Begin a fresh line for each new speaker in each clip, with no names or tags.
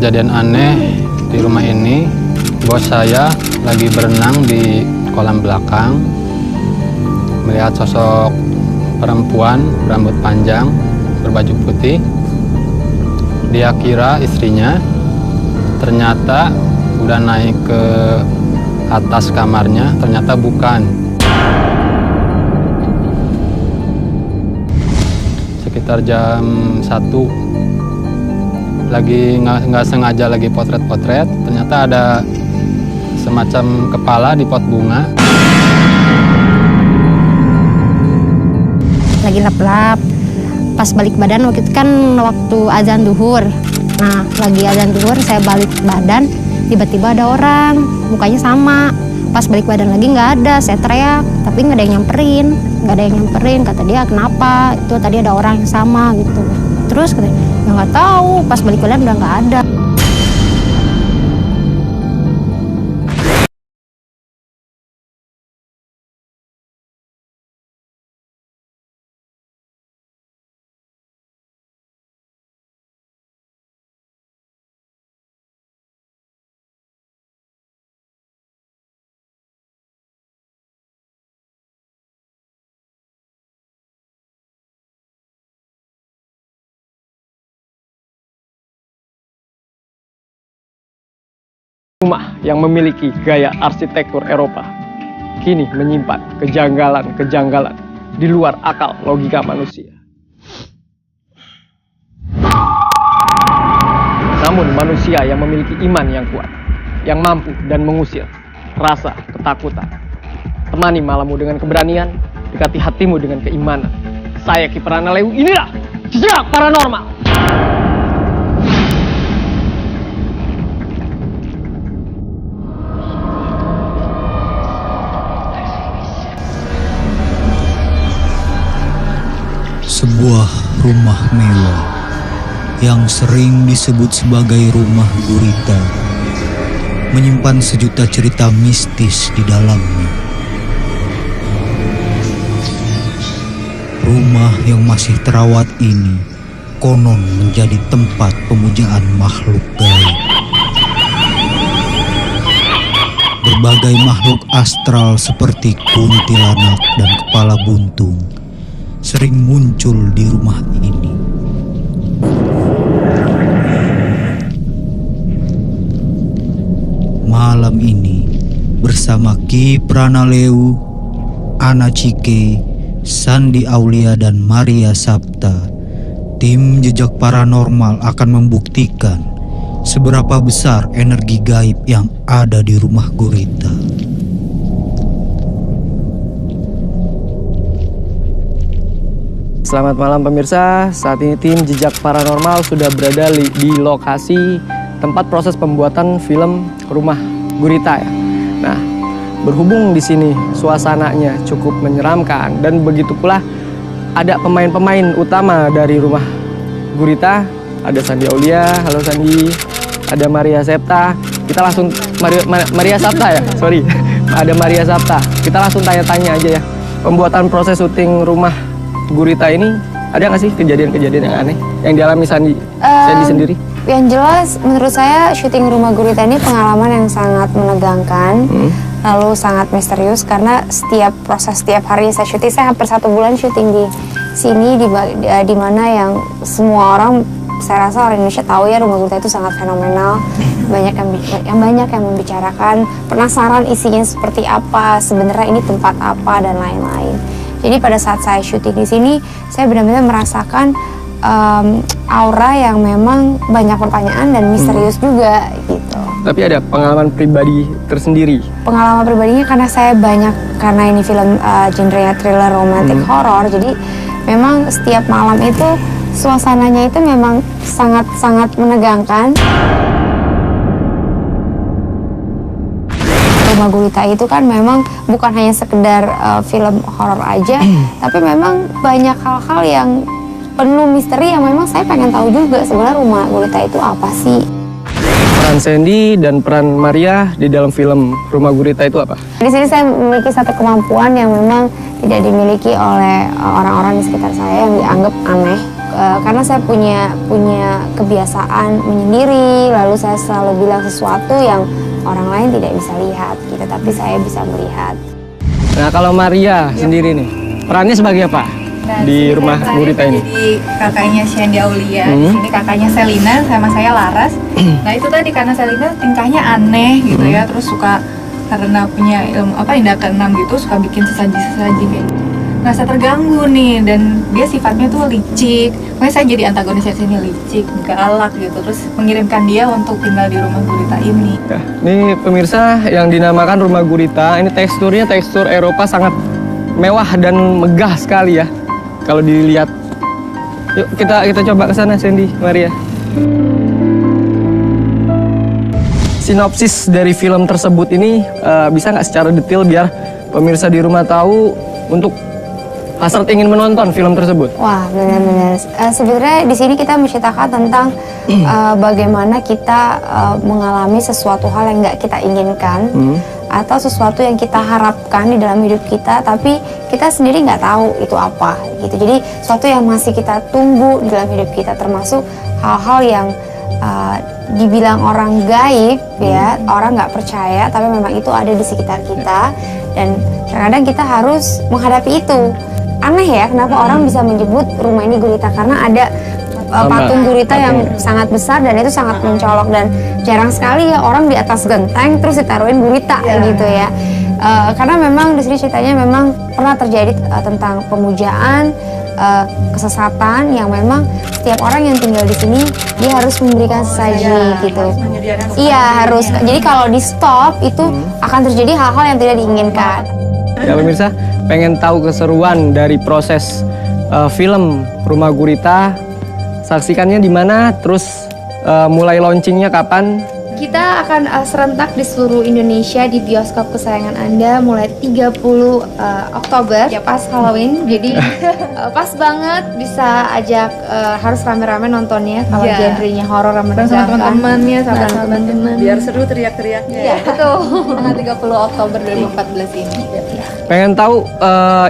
kejadian aneh di rumah ini. Bos saya lagi berenang di kolam belakang, melihat sosok perempuan berambut panjang berbaju putih. Dia kira istrinya, ternyata udah naik ke atas kamarnya, ternyata bukan. Sekitar jam 1, lagi nggak sengaja lagi potret-potret, ternyata ada semacam kepala di pot bunga.
Lagi lap-lap, pas balik badan waktu itu kan waktu azan duhur. Nah, lagi azan duhur saya balik badan, tiba-tiba ada orang, mukanya sama. Pas balik badan lagi nggak ada, saya teriak, tapi nggak ada yang nyamperin. Kata dia, kenapa? Itu tadi ada orang yang sama gitu. Terus katanya, ya nggak tahu, pas balik badan udah nggak ada.
Rumah yang memiliki gaya arsitektur Eropa kini menyimpan kejanggalan-kejanggalan di luar akal logika manusia. Namun manusia yang memiliki iman yang kuat, yang mampu dan mengusir rasa ketakutan. Temani malammu dengan keberanian, dekati hatimu dengan keimanan. Saya Ki Pranalewu, inilah Jejak Paranormal.
Sebuah rumah mewah yang sering disebut sebagai rumah gurita menyimpan sejuta cerita mistis di dalamnya. Rumah yang masih terawat ini konon menjadi tempat pemujaan makhluk gaib. Berbagai makhluk astral seperti kuntilanak dan kepala buntung sering muncul di rumah ini. Malam ini bersama Ki Pranalewu, Ana Cike, Sandi Aulia dan Maria Sapta, tim Jejak Paranormal akan membuktikan seberapa besar energi gaib yang ada di rumah gurita.
Selamat malam pemirsa, saat ini tim Jejak Paranormal sudah berada di lokasi tempat proses pembuatan film Rumah Gurita ya. Nah, berhubung di sini suasananya cukup menyeramkan dan begitu pula ada pemain-pemain utama dari Rumah Gurita, ada Sandi Aulia, halo Sandi, ada Maria Sapta. Kita langsung Maria Sapta ya, sorry, ada Maria Sapta. Kita langsung tanya-tanya aja ya. Pembuatan proses syuting Rumah Gurita ini ada nggak sih kejadian-kejadian yang aneh yang dialami Sandi sendiri?
Yang jelas menurut saya syuting Rumah Gurita ini pengalaman yang sangat menegangkan, lalu sangat misterius karena setiap hari saya syuting, saya hampir 1 bulan syuting di sini di mana yang semua orang, saya rasa orang Indonesia tahu ya Rumah Gurita itu sangat fenomenal, banyak yang membicarakan, penasaran isinya seperti apa, sebenarnya ini tempat apa dan lain-lain. Jadi pada saat saya syuting di sini, saya benar-benar merasakan aura yang memang banyak pertanyaan dan misterius juga gitu.
Tapi ada pengalaman pribadi tersendiri?
Pengalaman pribadinya karena ini film genre thriller romantic horror, jadi memang setiap malam itu suasananya itu memang sangat-sangat menegangkan. Rumah Gurita itu kan memang bukan hanya sekedar film horor aja, tapi memang banyak hal-hal yang penuh misteri yang memang saya pengen tahu juga sebenarnya Rumah Gurita itu apa sih.
Peran Sandy dan peran Maria di dalam film Rumah Gurita itu apa?
Di sini saya memiliki satu kemampuan yang memang tidak dimiliki oleh orang-orang di sekitar saya yang dianggap aneh. karena saya punya kebiasaan menyendiri, lalu saya selalu bilang sesuatu yang orang lain tidak bisa lihat gitu, tapi saya bisa melihat.
Nah, kalau Maria sendiri nih, perannya sebagai apa di rumah gurita ini?
Jadi kakaknya Shandy Aulia, di sini kakaknya Selina, sama saya Laras. Nah itu tadi karena Selina tingkahnya aneh gitu ya, terus suka karena punya ilmu indra keenam gitu, suka bikin sesaji kayak gitu. Nah saya terganggu nih, dan dia sifatnya tuh licik, makanya saya jadi antagonisnya sini, licik, galak gitu, terus mengirimkan dia untuk tinggal di rumah gurita ini.
Ya, ini pemirsa yang dinamakan rumah gurita, ini teksturnya tekstur Eropa sangat mewah dan megah sekali ya. Kalau dilihat, yuk kita coba ke sana, Sandy, Maria. Sinopsis dari film tersebut ini bisa nggak secara detail biar pemirsa di rumah tahu untuk hasrat ingin menonton film tersebut?
Wah, benar-benar. Sebenarnya di sini kita menceritakan tentang bagaimana kita mengalami sesuatu hal yang nggak kita inginkan, atau sesuatu yang kita harapkan di dalam hidup kita, tapi kita sendiri nggak tahu itu apa gitu. Jadi sesuatu yang masih kita tunggu di dalam hidup kita, termasuk hal-hal yang dibilang orang gaib ya, orang nggak percaya, tapi memang itu ada di sekitar kita, dan kadang-kadang kita harus menghadapi itu. Aneh ya, kenapa orang bisa menyebut rumah ini gurita, karena ada patung gurita yang sangat besar dan itu sangat mencolok, dan jarang sekali ya orang di atas genteng terus ditaruhin gurita gitu ya. Karena memang di sini ceritanya memang pernah terjadi tentang pemujaan, kesesatan yang memang setiap orang yang tinggal di sini dia harus memberikan sesaji gitu. Iya harus. Jadi kalau di stop itu akan terjadi hal-hal yang tidak diinginkan.
Ya pemirsa, pengen tahu keseruan dari proses film Rumah Gurita, saksikannya di mana, terus mulai launchingnya kapan?
Kita akan serentak di seluruh Indonesia di bioskop kesayangan Anda mulai 30 Oktober ya, pas Halloween. Jadi pas banget bisa ajak, harus rame-rame nontonnya kalau genrenya horor sama
sama teman-temannya, sama
teman-teman.
biar seru teriak-teriaknya.
Iya, betul. Tanggal 30 Oktober 2014 ini.
Pengen tahu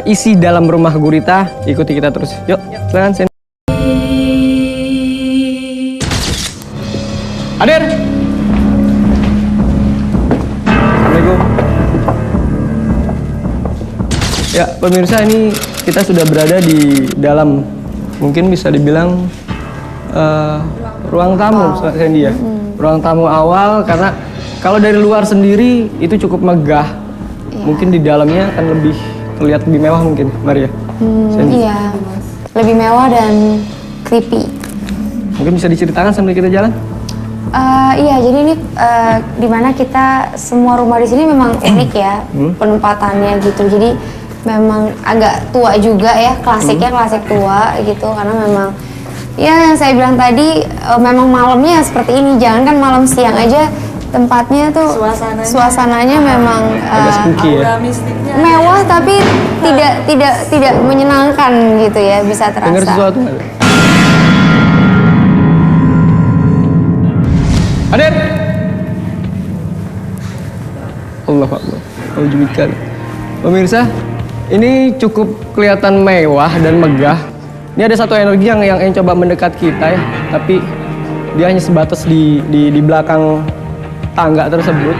isi dalam Rumah Gurita? Ikuti kita terus. Yuk, silakan Sen. Hadir. Assalamualaikum. Ya, pemirsa, ini kita sudah berada di dalam, mungkin bisa dibilang ruang tamu, Sandy ya. Ruang tamu awal, karena kalau dari luar sendiri itu cukup megah. Mungkin di dalamnya akan terlihat lebih mewah mungkin, Maria.
Iya, lebih mewah dan creepy.
Mungkin bisa diceritakan sambil kita jalan?
Iya, jadi ini dimana kita semua rumah di sini memang unik ya penempatannya gitu. Jadi memang agak tua juga ya, klasiknya klasik tua gitu, karena memang ya yang saya bilang tadi memang malamnya seperti ini. Jangan kan malam, siang aja tempatnya tuh suasananya memang
agak spooky ya.
mewah tapi tidak menyenangkan gitu ya, bisa terasa.
Dengar sesuatu nggak? Hadir. Allah Akbar. Alhamdulillah. Pemirsa, ini cukup kelihatan mewah dan megah. Ini ada satu energi yang coba mendekat kita ya, tapi dia hanya sebatas di belakang tangga tersebut.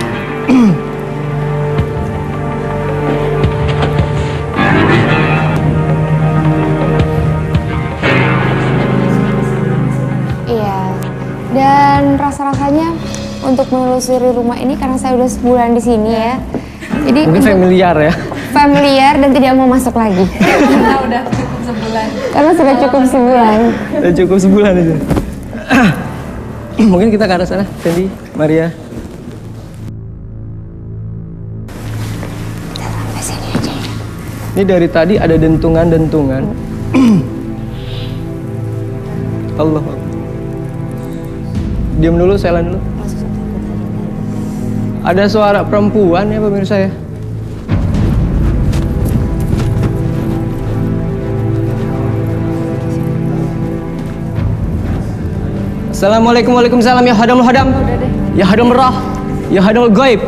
Iya, dan rasa-rasanya untuk menelusuri rumah ini, karena saya udah sebulan di sini ya, jadi
Mungkin familiar ya.
familiar dan tidak mau masuk lagi.
Karena udah cukup sebulan.
Karena sudah cukup sebulan.
Udah cukup sebulan aja. Mungkin kita ke arah sana, Sandy, Maria.
Sampai sini aja ya.
Ini dari tadi ada dentungan-dentungan. Allah Akbar. Diam dulu, silent dulu. Ada suara perempuan ya pemirsa ya. Assalamualaikum, waalaikumsalam, ya hadamul hadam, ya hadamul rah, ya hadamul gaib,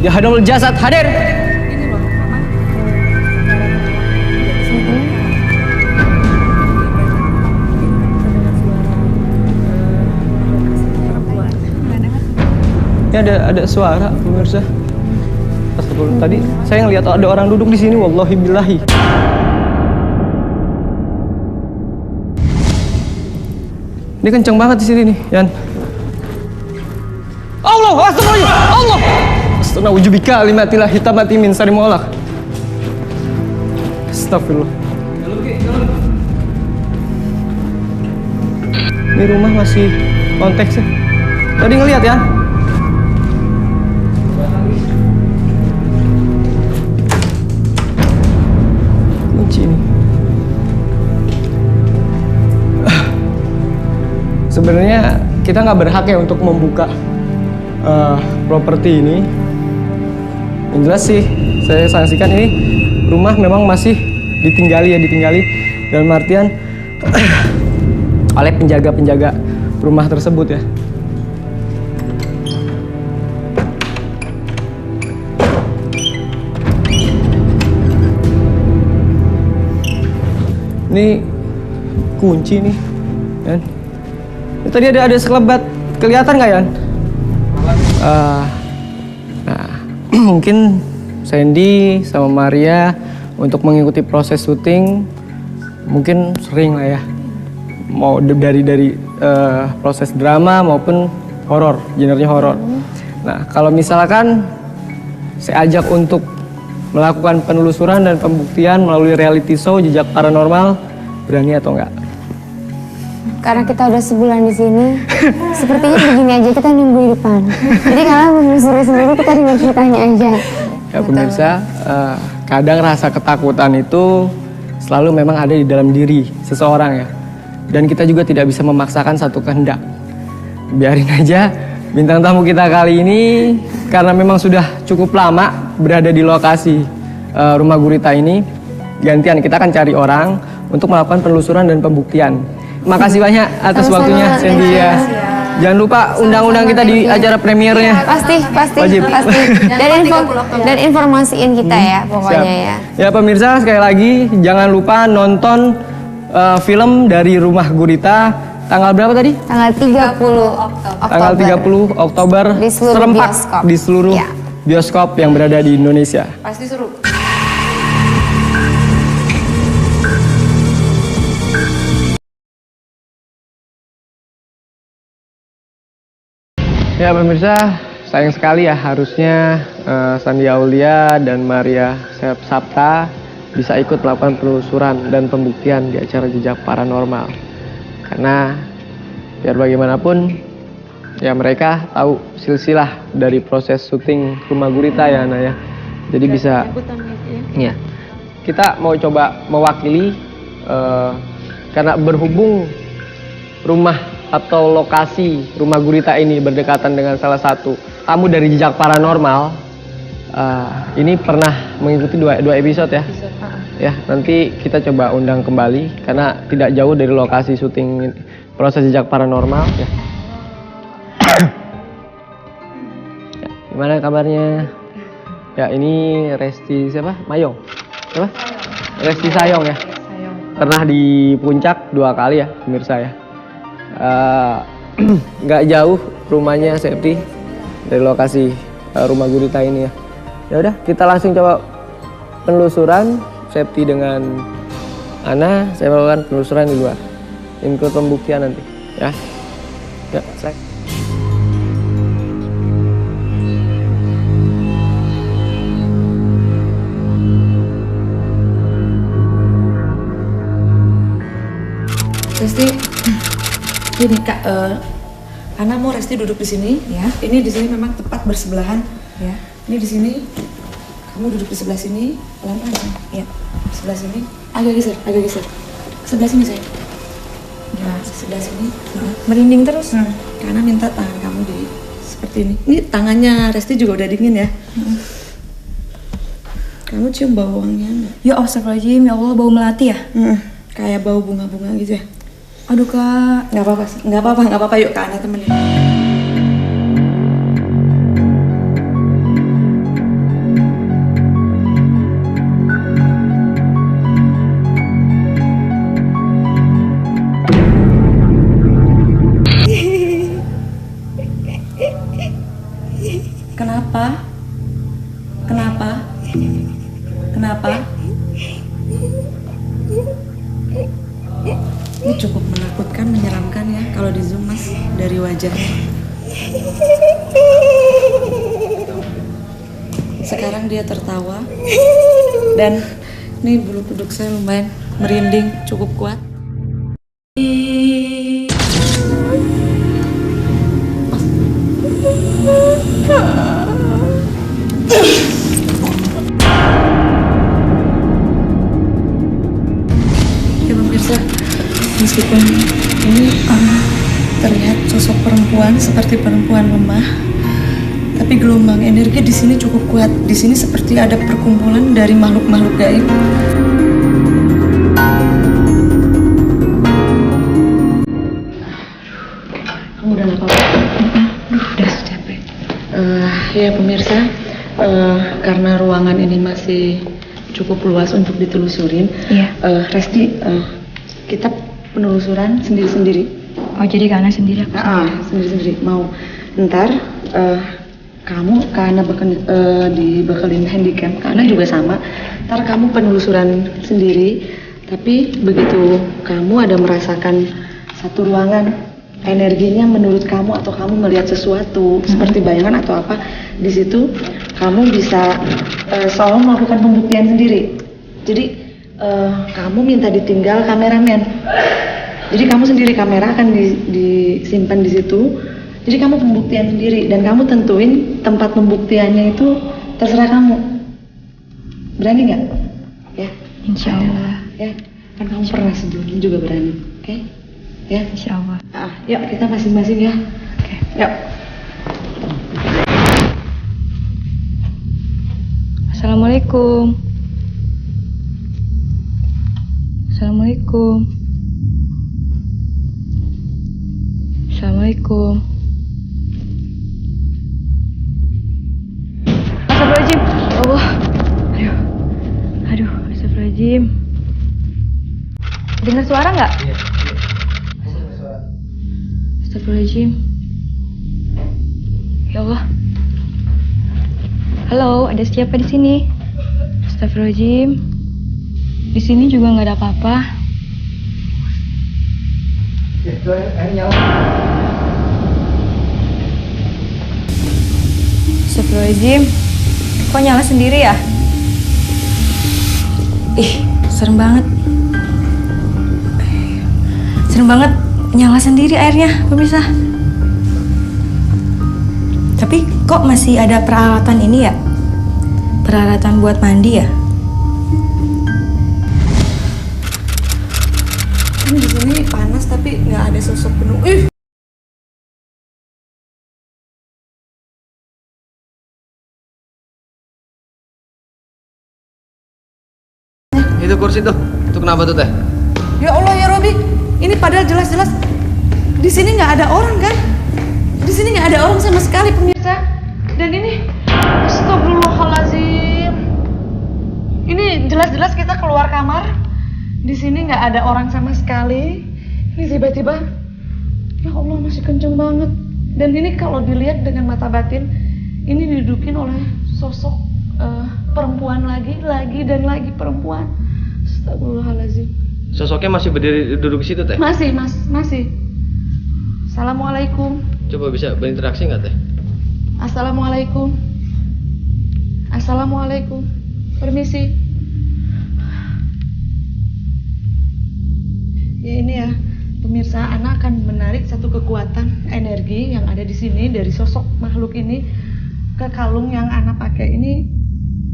ya hadamul jasad, hadir. Ini ada suara pemirsa. Astagfirullah. Tadi saya ngelihat ada orang duduk di sini, wallahi billahi. Ini kenceng banget di sini nih, Yan. Allah, astagfirullah, Allah. Astagfirullah, wujubika kalimatillah hitamati min sari molak. Astagfirullah. Ini rumah masih konteks ya. Tadi ngelihat ya. Kunci ini. Sebenarnya kita nggak berhak ya untuk membuka properti ini. Yang jelas sih saya saksikan ini rumah memang masih ditinggali dalam artian oleh penjaga-penjaga rumah tersebut ya. Ini kunci nih, Yan. Ini tadi ada sekelebat, kelihatan nggak, Yan? Nah, mungkin Sandy sama Maria untuk mengikuti proses syuting mungkin sering lah ya, mau dari proses drama maupun horor, genrenya horor. Nah, kalau misalkan saya ajak untuk melakukan penelusuran dan pembuktian melalui reality show Jejak Paranormal, berani atau enggak?
Karena kita udah sebulan di sini, sepertinya begini aja kita nunggu di depan. Jadi kalian menelusuri sendiri, kita dengar ceritanya aja.
Ya pemirsa, kadang rasa ketakutan itu selalu memang ada di dalam diri seseorang ya. Dan kita juga tidak bisa memaksakan satu kehendak. Biarin aja bintang tamu kita kali ini, karena memang sudah cukup lama berada di lokasi rumah gurita ini, gantian kita akan cari orang untuk melakukan penelusuran dan pembuktian. Makasih banyak atas
Sama-sama,
waktunya Sandy ya. Jangan lupa undang-undang kita di acara premiernya.
Pasti,
Wajib.
pasti. Dan informasiin kita ya, pokoknya ya.
Ya pemirsa, sekali lagi jangan lupa nonton film dari Rumah Gurita tanggal berapa tadi?
Tanggal 30 Oktober.
Tanggal 30 Oktober
Di seluruh
serempak
bioskop.
di seluruh
Ya.
bioskop yang berada di Indonesia.
Pasti seru.
Ya pemirsa, sayang sekali ya harusnya Sandy Aulia dan Maria Sapta bisa ikut melakukan penelusuran dan pembuktian di acara Jejak Paranormal. Karena biar bagaimanapun ya mereka tahu silsilah dari proses syuting Rumah Gurita ya Ana ya. Jadi bisa ya. Kita mau coba mewakili karena berhubung rumah atau lokasi Rumah Gurita ini berdekatan dengan salah satu tamu dari Jejak Paranormal. Ini pernah mengikuti dua episode ya. Ya, nanti kita coba undang kembali karena tidak jauh dari lokasi syuting proses Jejak Paranormal ya. Ya, gimana kabarnya? Ya, ini Resti siapa? Mayong. Siapa? Resti Sayong ya. Pernah di puncak 2 kali ya, pemirsa ya. Nggak jauh rumahnya Septi dari lokasi Rumah Gurita ini ya. Ya udah, kita langsung coba penelusuran. Septi dengan Ana, saya melakukan penelusuran di luar. Include pembuktian nanti, ya. Ya, saya.
Resti, gini Kak, Ana mau Resti duduk di sini.
Ya.
Ini di sini memang tepat bersebelahan.
Ya.
Ini di sini, kamu duduk di sebelah sini, pelan-pelan. Ya, sebelah sini, agak geser. Sebelah sini saya. Ya, sebelah sini.
Merinding terus.
Karena minta tangan kamu di seperti ini. Ini tangannya Resti juga udah dingin ya. Kamu cium bau wanginya nggak?
Ya astagfirullahaladzim, ya Allah, bau melati ya?
Kayak bau bunga-bunga gitu ya.
Aduh Kak.
Nggak apa-apa. Yuk Kak Ana temenin. Ini cukup menakutkan, menyeramkan ya kalau di zoom mas dari wajahnya. Sekarang dia tertawa dan ini bulu kuduk saya lumayan merinding, cukup kuat. Ya pemirsa, meskipun ini terlihat sosok perempuan seperti perempuan lemah, tapi gelombang energi di sini cukup kuat. Di sini seperti ada perkumpulan dari makhluk-makhluk gaib. Kamu udah nggak apa-apa? Udah capek. Ya pemirsa, karena ruangan ini masih cukup luas untuk ditelusurin.
Iya.
Resti, kita penelusuran sendiri-sendiri.
Oh, jadi Kak Ana sendiri aku
Sendiri-sendiri. Mau ntar kamu karena dibekelin handycam, karena juga sama. Ntar kamu penelusuran sendiri, tapi begitu kamu ada merasakan satu ruangan, energinya menurut kamu atau kamu melihat sesuatu seperti bayangan atau apa, di situ kamu bisa selalu melakukan pembuktian sendiri. Jadi kamu minta ditinggal kameramen. Jadi kamu sendiri, kamera akan disimpan di situ. Jadi kamu pembuktian sendiri dan kamu tentuin tempat pembuktiannya itu terserah kamu. Berani nggak? Ya.
Insya Allah.
Ya. Kan kamu pernah sebelumnya juga berani, oke? Ya.
Insya Allah.
Yuk kita masing-masing ya. Oke. Yuk.
Assalamualaikum. Assalamualaikum. Assalamualaikum. Astagfirullahaladzim. Allah. Aduh, astagfirullahaladzim. Dengar suara nggak?
Iya.
Astagfirullahaladzim. Ya Allah. Halo, ada siapa di sini? Astagfirullahaladzim. Di sini juga nggak ada apa-apa. Astagfirullahaladzim. Kok nyala sendiri ya? Ih, serem banget. Serem banget nyala sendiri airnya, pemirsa. Tapi kok masih ada peralatan ini ya? Peralatan buat mandi ya?
Ini di sini panas tapi nggak ada sosok penuh.
Itu kursi tuh. Itu kenapa tuh teh?
Ya Allah ya Robi, ini padahal jelas-jelas di sini nggak ada orang kan? Di sini nggak ada orang sama sekali pemirsa. Dan ini, astagfirullahaladzim. Ini jelas-jelas kita keluar kamar. Di sini nggak ada orang sama sekali. Ini tiba-tiba, ya Allah masih kenceng banget. Dan ini kalau dilihat dengan mata batin, ini didudukin oleh sosok perempuan lagi dan lagi perempuan. Astagfirullahaladzim.
Sosoknya masih berdiri duduk di situ teh?
Masih, Mas, masih. Assalamualaikum.
Coba bisa berinteraksi nggak teh?
Assalamualaikum. Assalamualaikum. Permisi. Ya ini ya, pemirsa, Ana akan menarik satu kekuatan energi yang ada di sini dari sosok makhluk ini ke kalung yang Ana pakai. Ini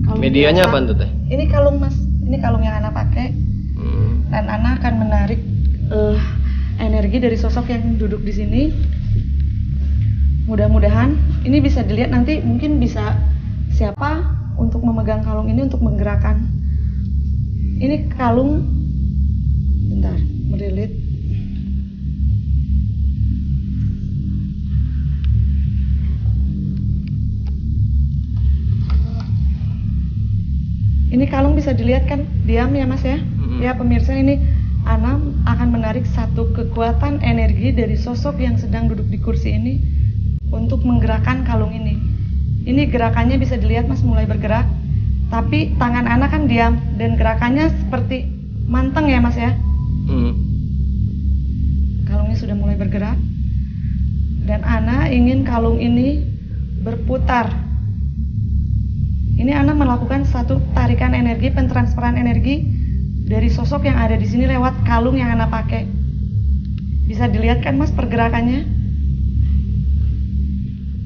kalung
Medianya
biasa.
apa tuh teh?
Ini kalung Mas, ini kalung yang Ana pakai. Dan Ana akan menarik energi dari sosok yang duduk di sini. Mudah-mudahan ini bisa dilihat nanti, mungkin bisa siapa untuk memegang kalung ini untuk menggerakkan. Ini kalung, bentar, merilit. Ini kalung bisa dilihat kan? Diam ya Mas ya. Ya pemirsa, ini Ana akan menarik satu kekuatan energi dari sosok yang sedang duduk di kursi ini untuk menggerakkan kalung ini. Ini gerakannya bisa dilihat Mas, mulai bergerak. Tapi tangan Ana kan diam dan gerakannya seperti manteng ya Mas ya. Kalungnya sudah mulai bergerak dan Ana ingin kalung ini berputar. Ini Ana melakukan satu tarikan energi, pentransferan energi dari sosok yang ada di sini lewat kalung yang Ana pakai. Bisa dilihat kan Mas pergerakannya?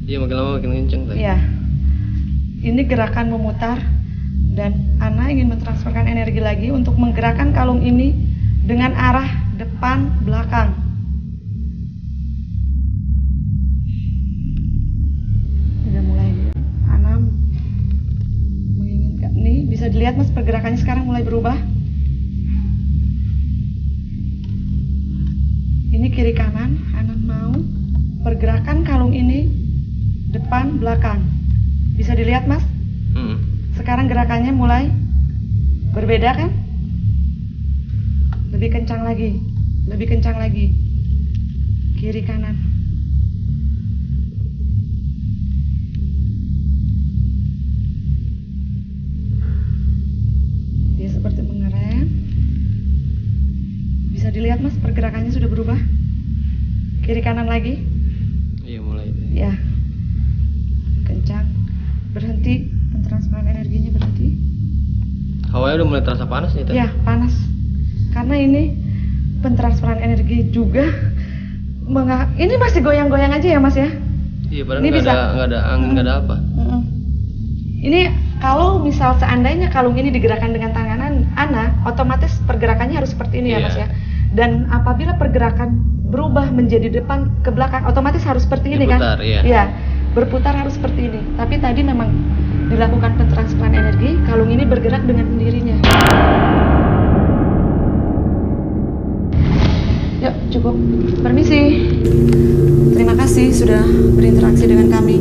Iya, makin lama makin kenceng tadi.
Iya. Ini gerakan memutar dan Ana ingin mentransferkan energi lagi untuk menggerakkan kalung ini dengan arah depan belakang. Udah mulai Ana menginginkan. Nih bisa dilihat Mas pergerakannya sekarang mulai berubah. Ini kiri kanan, Ana mau pergerakan kalung ini depan belakang. Bisa dilihat Mas? Sekarang gerakannya mulai berbeda kan? Lebih kencang lagi, lebih kencang lagi. Kiri kanan. Dia seperti mengerem. Bisa dilihat Mas pergerakannya sudah berubah. Kiri kanan lagi.
Iya, mulai.
Ya. Kencang. Berhenti. Pentransferan energinya berhenti.
Hawanya udah mulai terasa panas nih tadi.
Ya, panas. Karena ini pentransferan energi juga. Ini masih goyang-goyang aja ya Mas ya?
Iya, padahal
Ini bisa.
nggak ada angin, nggak ada apa.
Ini kalau misal seandainya kalung ini digerakkan dengan tangan Ana, otomatis pergerakannya harus seperti ini ya Mas ya. Dan apabila pergerakan berubah menjadi depan ke belakang, otomatis harus seperti ini
Berputar,
kan?
iya.
Iya, berputar harus seperti ini. Tapi tadi memang dilakukan pentransferan energi, kalung ini bergerak dengan sendirinya. Yuk, cukup. Permisi. Terima kasih sudah berinteraksi dengan kami.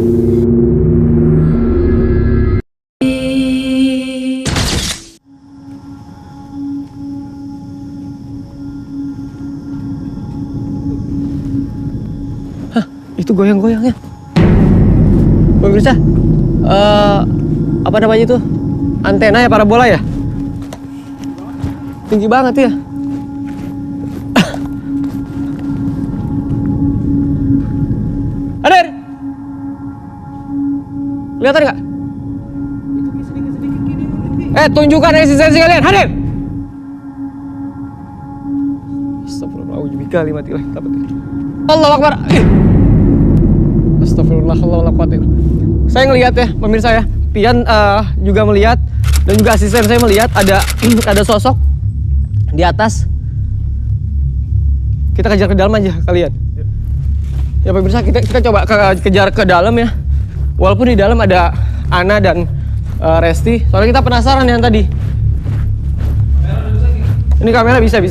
Itu goyang-goyangnya. Pemirsa, apa namanya itu? Antena ya, parabola ya? Tinggi banget ya. Hadir! Kelihatan nggak? Tunjukkan eksistensi kalian, hadir! Astagfirullahaladzim, matilah. Allahu Akbar. Astagfirullah, saya ngelihat ya, pemirsa ya, Pian juga melihat dan juga asisten saya melihat ada sosok di atas. Kita kejar ke dalam aja kalian. Ya pemirsa, kita coba kejar ke dalam ya. Walaupun di dalam ada Ana dan Resti, soalnya kita penasaran yang tadi. Ini kamera bisa.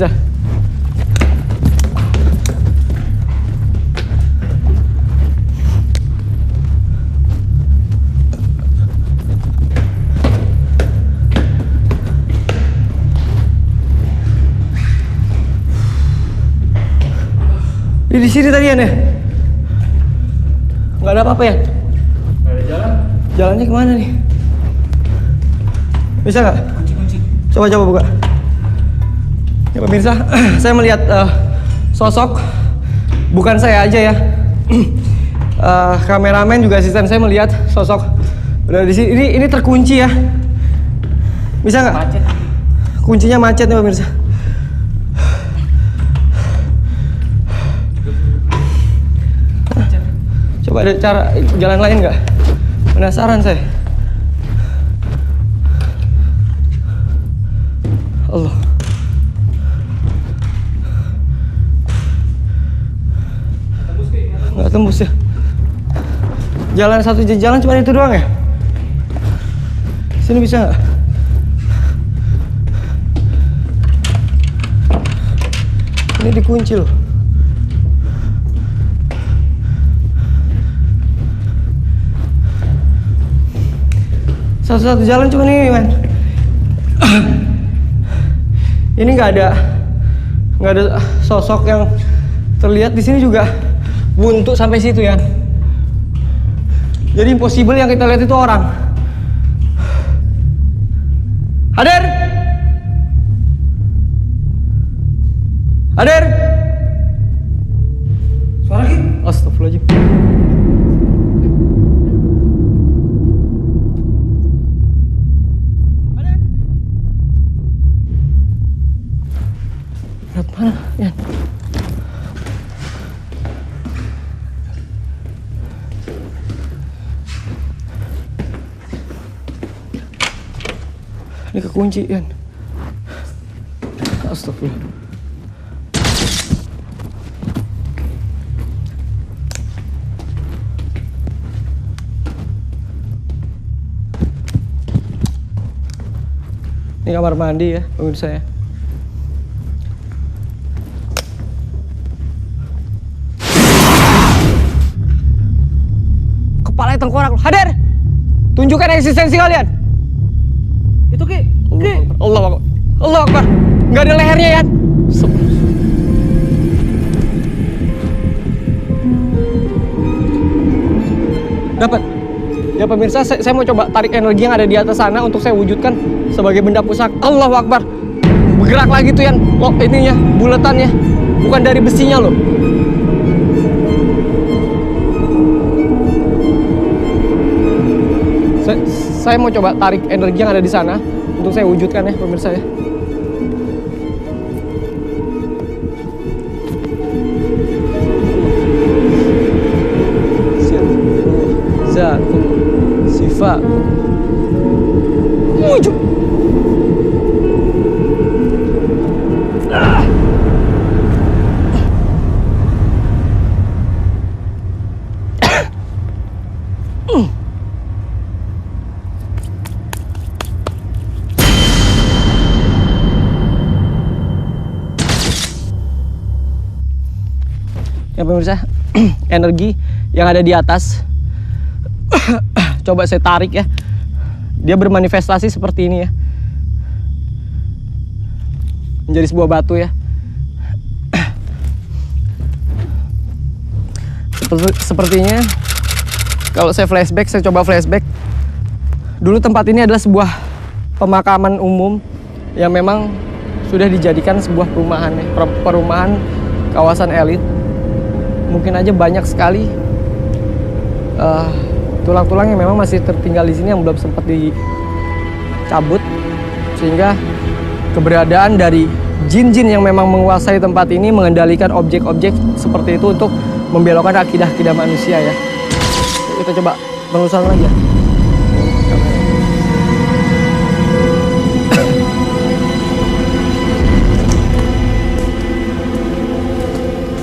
Di sini tadi ya, nggak ada apa-apa ya? Nggak ada jalan. Jalannya kemana nih? Bisa nggak? Kunci. Coba buka. Ya pemirsa, saya melihat sosok, bukan saya aja ya. Kameramen juga asisten saya melihat sosok berada di sini. Ini terkunci ya. Bisa nggak? Macet. Kuncinya macet nih pemirsa. Coba ada cara jalan lain nggak? Penasaran saya. Allah. Nggak tembus ya. Jalan satu jalan cuma itu doang ya? Sini bisa nggak? Ini dikunci loh. Satu-satu jalan cuma ini, man. Ini nggak ada sosok yang terlihat di sini juga buntu sampai situ ya. Jadi impossible yang kita lihat itu orang. Hadir! Hadir! Suara Ki? Astagfirullahaladzim. Hadir! Berat mana, Yan? Ini kekunci, Yan. Astagfirullah. Ini kamar mandi ya, pemirsa ya. Kepalanya tengkorak. Hadir! Tunjukkan eksistensi kalian. Itu Ki. Allah Akbar. Allah Akbar. Nggak ada lehernya ya. Dapat. Ya pemirsa, saya mau coba tarik energi yang ada di atas sana untuk saya wujudkan sebagai benda pusaka. Allahu Akbar. Bergerak lagi tuh Yan. Loh ininya, buletannya. Bukan dari besinya loh. Saya mau coba tarik energi yang ada di sana untuk saya wujudkan ya pemirsa ya. Zat, sifat, wujud. Ya pemirsa, energi yang ada di atas coba saya tarik ya. Dia bermanifestasi seperti ini ya. Menjadi sebuah batu ya. Sepertinya kalau saya flashback, saya coba flashback. Dulu tempat ini adalah sebuah pemakaman umum yang memang sudah dijadikan sebuah perumahan ya, perumahan kawasan elit. Mungkin aja banyak sekali tulang-tulang yang memang masih tertinggal di sini yang belum sempat dicabut, sehingga keberadaan dari jin-jin yang memang menguasai tempat ini mengendalikan objek-objek seperti itu untuk membelokkan akidah-akidah manusia ya. Kita coba penelusuran lagi ya.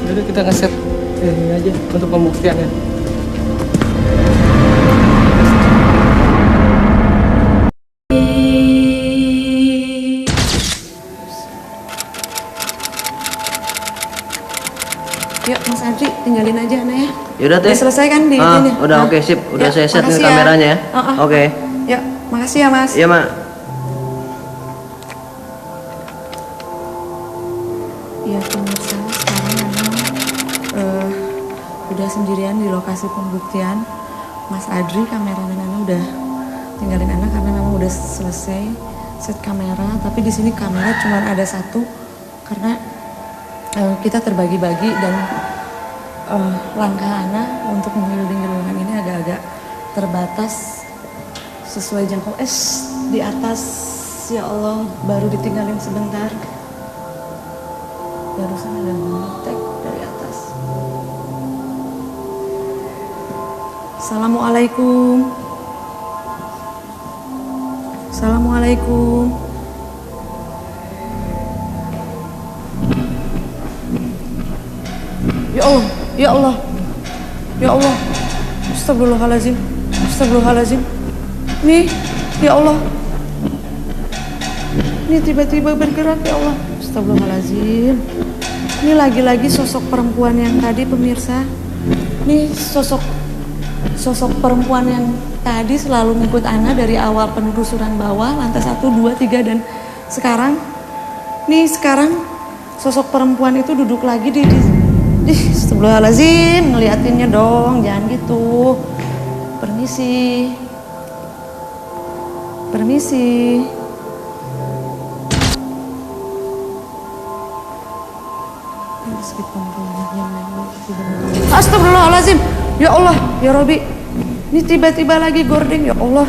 Jadi kita ngeset ini aja untuk pembuktiannya.
Yuk Mas Adri, tinggalin aja Ana ya.
Yaudah teh.
Udah selesai kan di ini?
Udah oke sip. Udah
Ya,
saya set nih
makasih ya.
kameranya ya. Oke.
Ya, makasih ya Mas.
Iya Mak.
Iya pemirsa, sekarang Ana udah sendirian di lokasi pembuktian. Mas Adri, kameramen Ana udah tinggalin Ana karena memang udah selesai set kamera. Tapi di sini kamera cuma ada satu karena kita terbagi-bagi dan langkah Ana untuk mengelilingi ruangan ini agak-agak terbatas sesuai jangkau di atas. Ya Allah, baru ditinggalin sebentar. Barusan ada ngetek dari atas. Assalamualaikum. Assalamualaikum. Ya Allah, ya Allah, ya Allah. Astagfirullahaladzim, astagfirullahaladzim. Nih, ya Allah. Ini tiba-tiba bergerak, ya Allah. Astagfirullahaladzim. Ini lagi-lagi sosok perempuan yang tadi pemirsa. Nih sosok perempuan yang tadi selalu ngikut Ana dari awal penelusuran bawah, lantai 1, 2, 3 dan sekarang. Nih sekarang sosok perempuan itu duduk lagi di astagfirullahaladzim, ngeliatinnya dong, jangan gitu. Permisi. Permisi. Astagfirullahaladzim. Ya Allah, ya Robi. Ini tiba-tiba lagi gorden, ya Allah.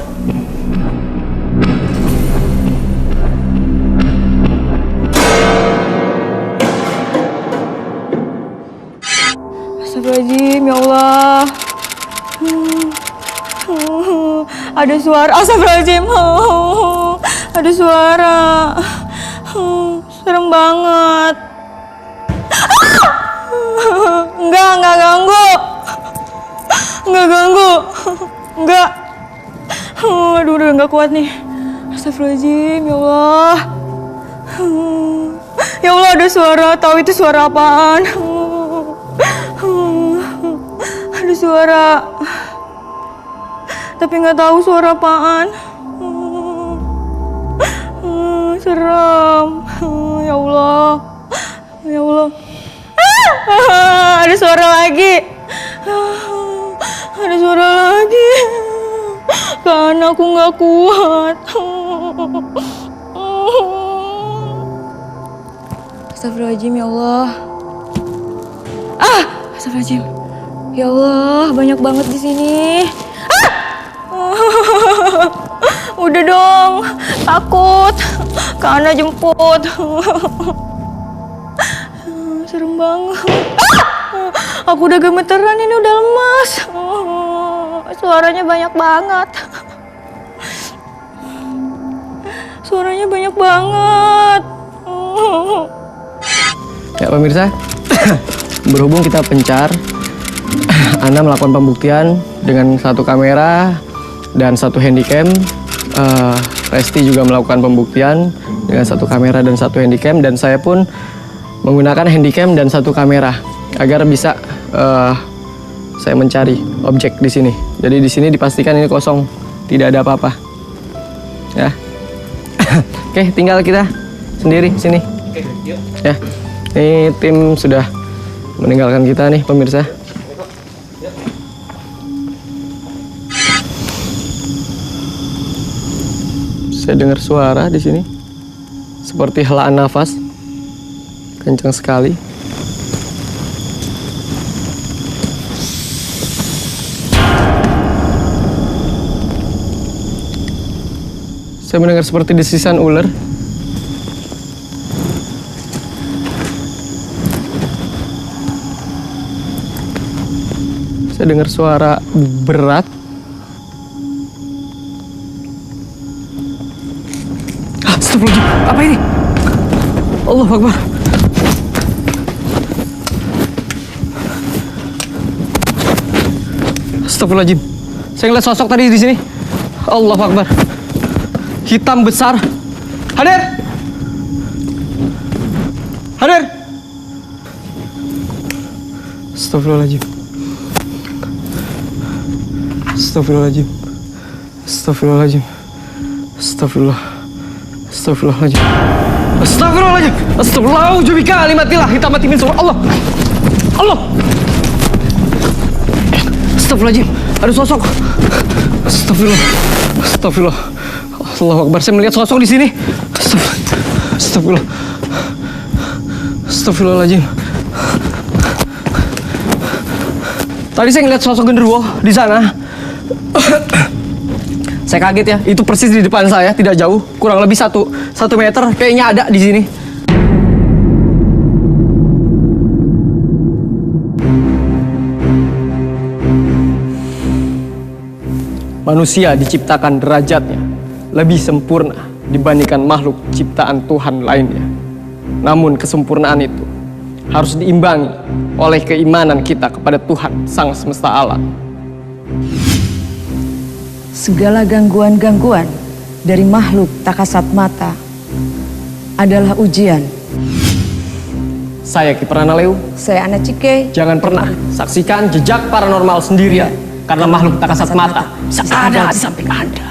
Astagfirullahaladzim, ya Allah. Ada suara, astagfirullahaladzim. Ada suara. Serem banget. Enggak ganggu. Enggak ganggu. Enggak. Aduh, udah enggak kuat nih. Astagfirullahaladzim, ya Allah. Ya Allah, ada suara. Tahu itu suara apaan? Ada suara. Tapi nggak tahu suara apaan. Serem. Ya Allah. Ya Allah. Ada suara lagi. Ada suara lagi. Karena aku nggak kuat. Astagfirullahaladzim, ya Allah. Astagfirullahaladzim. Ya Allah, banyak banget di sini. Udah dong, takut. Karena jemput. Serem banget. Aku udah gemeteran, ini udah lemas. Suaranya banyak banget. Suaranya banyak banget.
Ya pemirsa, berhubung kita pencar, Anda melakukan pembuktian dengan satu kamera dan satu handycam. Resti juga melakukan pembuktian dengan satu kamera dan satu handycam, dan saya pun menggunakan handycam dan satu kamera agar bisa saya mencari objek di sini. Jadi di sini dipastikan ini kosong, tidak ada apa-apa. Ya, oke, tinggal kita sendiri sini. Ya, ini tim sudah meninggalkan kita nih pemirsa. Saya dengar suara di sini, seperti helaan nafas, kencang sekali. Saya mendengar seperti desisan ular. Saya dengar suara berat. Astagfirullahaladzim, apa ini? Allahu Akbar. Astagfirullahaladzim. Saya ngeliat sosok tadi di sini. Allahu Akbar. Hitam besar. Hadir. Hadir. Astagfirullahaladzim. Astagfirullahaladzim. Astagfirullahaladzim. Astagfirullah. Astagfirullahaladzim. Astagfirullahaladzim. Astagfirullahaladzim. Kalimatillah hitamati min surah Allah. Allah. Astagfirullahaladzim. Ada sosok. Astagfirullah. Astagfirullah. Allahu Akbar. Saya melihat sosok di sini. Astagfirullah. Astagfirullahaladzim. Tadi saya ngeliat sosok genderuwo di sana. Saya kaget ya, itu persis di depan saya, tidak jauh, kurang lebih 1 meter, kayaknya ada di sini. Manusia diciptakan derajatnya lebih sempurna dibandingkan makhluk ciptaan Tuhan lainnya. Namun kesempurnaan itu harus diimbangi oleh keimanan kita kepada Tuhan Sang Semesta Alam.
Segala gangguan-gangguan dari makhluk tak kasat mata adalah ujian.
Saya Ki Pranaleu.
Saya Ana Cike.
Jangan pernah saksikan jejak paranormal sendirian, karena makhluk tak kasat mata bisa ada di samping Anda.